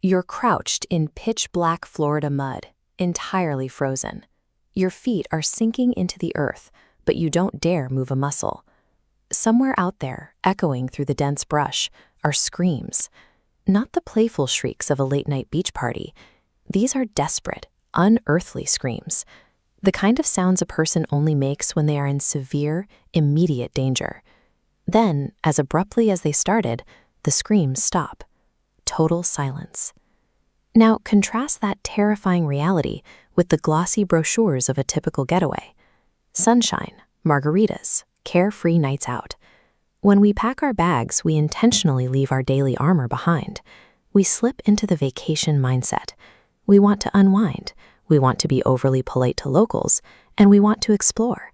You're crouched in pitch-black Florida mud, entirely frozen. Your feet are sinking into the earth, but you don't dare move a muscle. Somewhere out there, echoing through the dense brush, are screams. Not the playful shrieks of a late-night beach party. These are desperate, unearthly screams. The kind of sounds a person only makes when they are in severe, immediate danger. Then, as abruptly as they started, the screams stop. Total silence. Now, contrast that terrifying reality with the glossy brochures of a typical getaway. Sunshine, margaritas, carefree nights out. When we pack our bags, we intentionally leave our daily armor behind. We slip into the vacation mindset. We want to unwind, we want to be overly polite to locals, and we want to explore.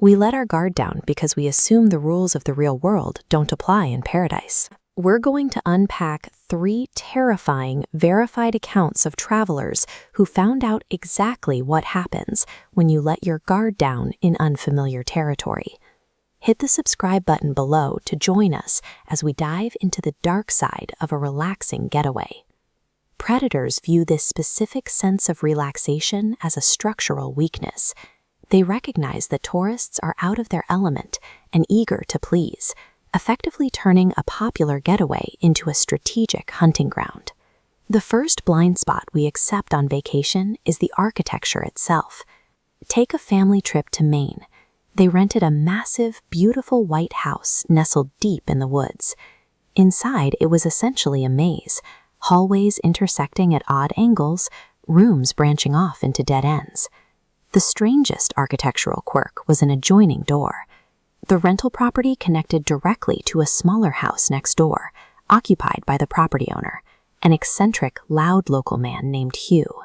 We let our guard down because we assume the rules of the real world don't apply in paradise. We're going to unpack 3 terrifying, verified accounts of travelers who found out exactly what happens when you let your guard down in unfamiliar territory. Hit the subscribe button below to join us as we dive into the dark side of a relaxing getaway. Predators view this specific sense of relaxation as a structural weakness. They recognize that tourists are out of their element and eager to please, effectively turning a popular getaway into a strategic hunting ground. The first blind spot we accept on vacation is the architecture itself. Take a family trip to Maine. They rented a massive, beautiful white house nestled deep in the woods. Inside, it was essentially a maze, hallways intersecting at odd angles, rooms branching off into dead ends. The strangest architectural quirk was an adjoining door. The rental property connected directly to a smaller house next door, occupied by the property owner, an eccentric, loud local man named Hugh.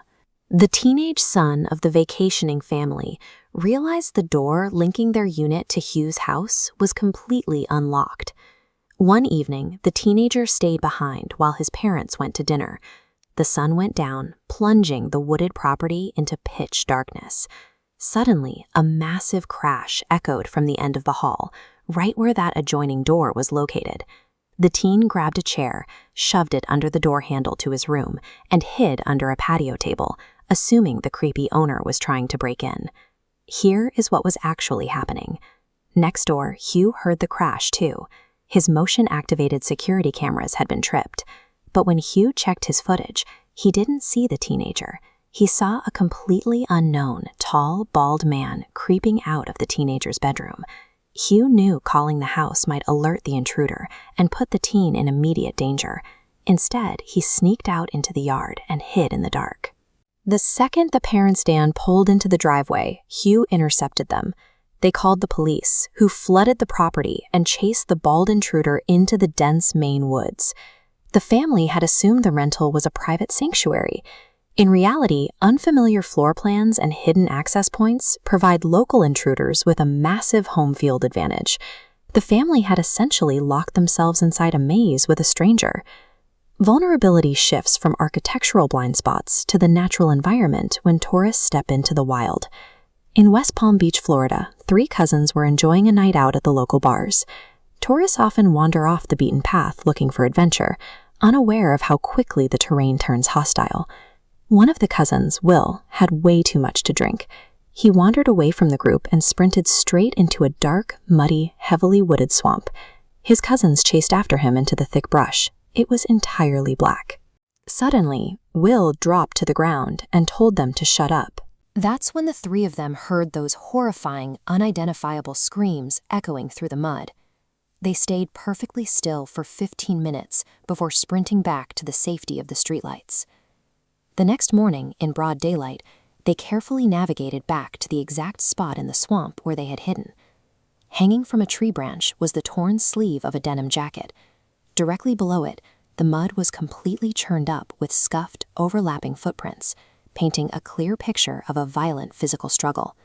The teenage son of the vacationing family realized the door linking their unit to Hugh's house was completely unlocked. One evening, the teenager stayed behind while his parents went to dinner. The sun went down, plunging the wooded property into pitch darkness. Suddenly, a massive crash echoed from the end of the hall, right where that adjoining door was located. The teen grabbed a chair, shoved it under the door handle to his room, and hid under a patio table, assuming the creepy owner was trying to break in. Here is what was actually happening. Next door, Hugh heard the crash too. His motion-activated security cameras had been tripped. But when Hugh checked his footage, he didn't see the teenager. He saw a completely unknown, tall, bald man creeping out of the teenager's bedroom. Hugh knew calling the house might alert the intruder and put the teen in immediate danger. Instead, he sneaked out into the yard and hid in the dark. The second the parents' Dan pulled into the driveway, Hugh intercepted them. They called the police, who flooded the property and chased the bald intruder into the dense Maine woods. The family had assumed the rental was a private sanctuary. In reality, unfamiliar floor plans and hidden access points provide local intruders with a massive home field advantage. The family had essentially locked themselves inside a maze with a stranger. Vulnerability shifts from architectural blind spots to the natural environment when tourists step into the wild. In West Palm Beach, Florida, 3 cousins were enjoying a night out at the local bars. Tourists often wander off the beaten path looking for adventure, unaware of how quickly the terrain turns hostile. One of the cousins, Will, had way too much to drink. He wandered away from the group and sprinted straight into a dark, muddy, heavily wooded swamp. His cousins chased after him into the thick brush. It was entirely black. Suddenly, Will dropped to the ground and told them to shut up. That's when the 3 of them heard those horrifying, unidentifiable screams echoing through the mud. They stayed perfectly still for 15 minutes before sprinting back to the safety of the streetlights. The next morning, in broad daylight, they carefully navigated back to the exact spot in the swamp where they had hidden. Hanging from a tree branch was the torn sleeve of a denim jacket. Directly below it, the mud was completely churned up with scuffed, overlapping footprints, painting a clear picture of a violent physical struggle.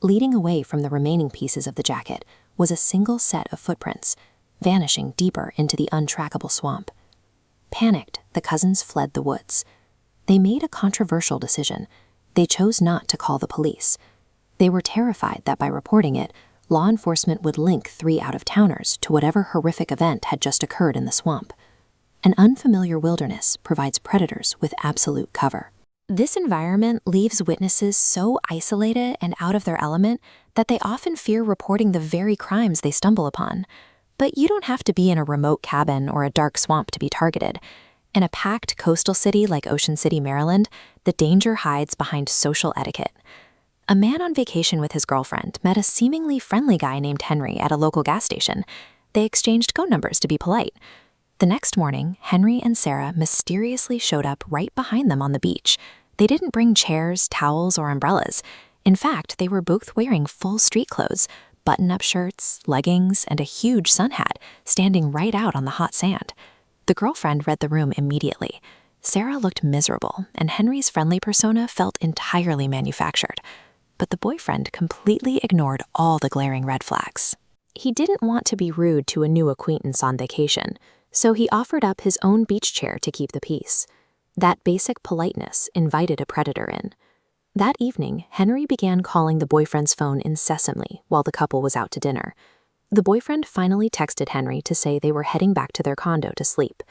Leading away from the remaining pieces of the jacket was a single set of footprints, vanishing deeper into the untrackable swamp. Panicked, the cousins fled the woods. They made a controversial decision. They chose not to call the police. They were terrified that by reporting it, law enforcement would link 3 out-of-towners to whatever horrific event had just occurred in the swamp. An unfamiliar wilderness provides predators with absolute cover. This environment leaves witnesses so isolated and out of their element that they often fear reporting the very crimes they stumble upon. But you don't have to be in a remote cabin or a dark swamp to be targeted. In a packed coastal city like Ocean City, Maryland, the danger hides behind social etiquette. A man on vacation with his girlfriend met a seemingly friendly guy named Henry at a local gas station. They exchanged phone numbers to be polite. The next morning, Henry and Sarah mysteriously showed up right behind them on the beach. They didn't bring chairs, towels, or umbrellas. In fact, they were both wearing full street clothes, button-up shirts, leggings, and a huge sun hat, standing right out on the hot sand. The girlfriend read the room immediately. Sarah looked miserable, and Henry's friendly persona felt entirely manufactured. But the boyfriend completely ignored all the glaring red flags. He didn't want to be rude to a new acquaintance on vacation, so he offered up his own beach chair to keep the peace. That basic politeness invited a predator in. That evening, Henry began calling the boyfriend's phone incessantly while the couple was out to dinner. The boyfriend finally texted Henry to say they were heading back to their condo to sleep.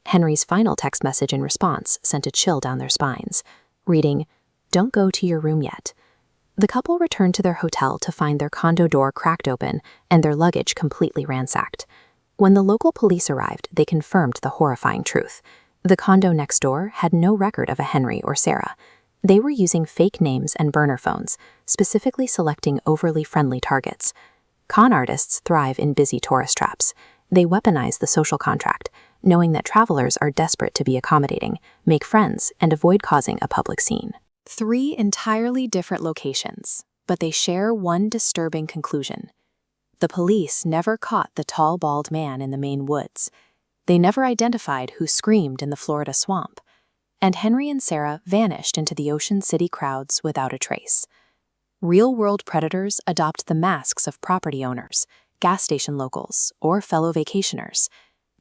Henry's final text message in response sent a chill down their spines, reading, "Don't go to your room yet." The couple returned to their hotel to find their condo door cracked open and their luggage completely ransacked. When the local police arrived, they confirmed the horrifying truth. The condo next door had no record of a Henry or Sarah. They were using fake names and burner phones, specifically selecting overly friendly targets. Con artists thrive in busy tourist traps. They weaponize the social contract, knowing that travelers are desperate to be accommodating, make friends, and avoid causing a public scene. 3 entirely different locations, but they share one disturbing conclusion. The police never caught the tall, bald man in the Maine woods. They never identified who screamed in the Florida swamp. And Henry and Sarah vanished into the Ocean City crowds without a trace. Real-world predators adopt the masks of property owners, gas station locals, or fellow vacationers.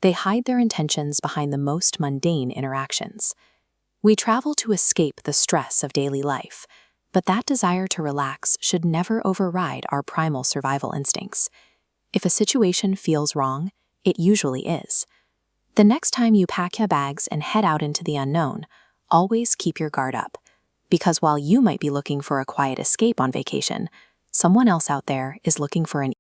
They hide their intentions behind the most mundane interactions. We travel to escape the stress of daily life, but that desire to relax should never override our primal survival instincts. If a situation feels wrong, it usually is. The next time you pack your bags and head out into the unknown, always keep your guard up. Because while you might be looking for a quiet escape on vacation, someone else out there is looking for an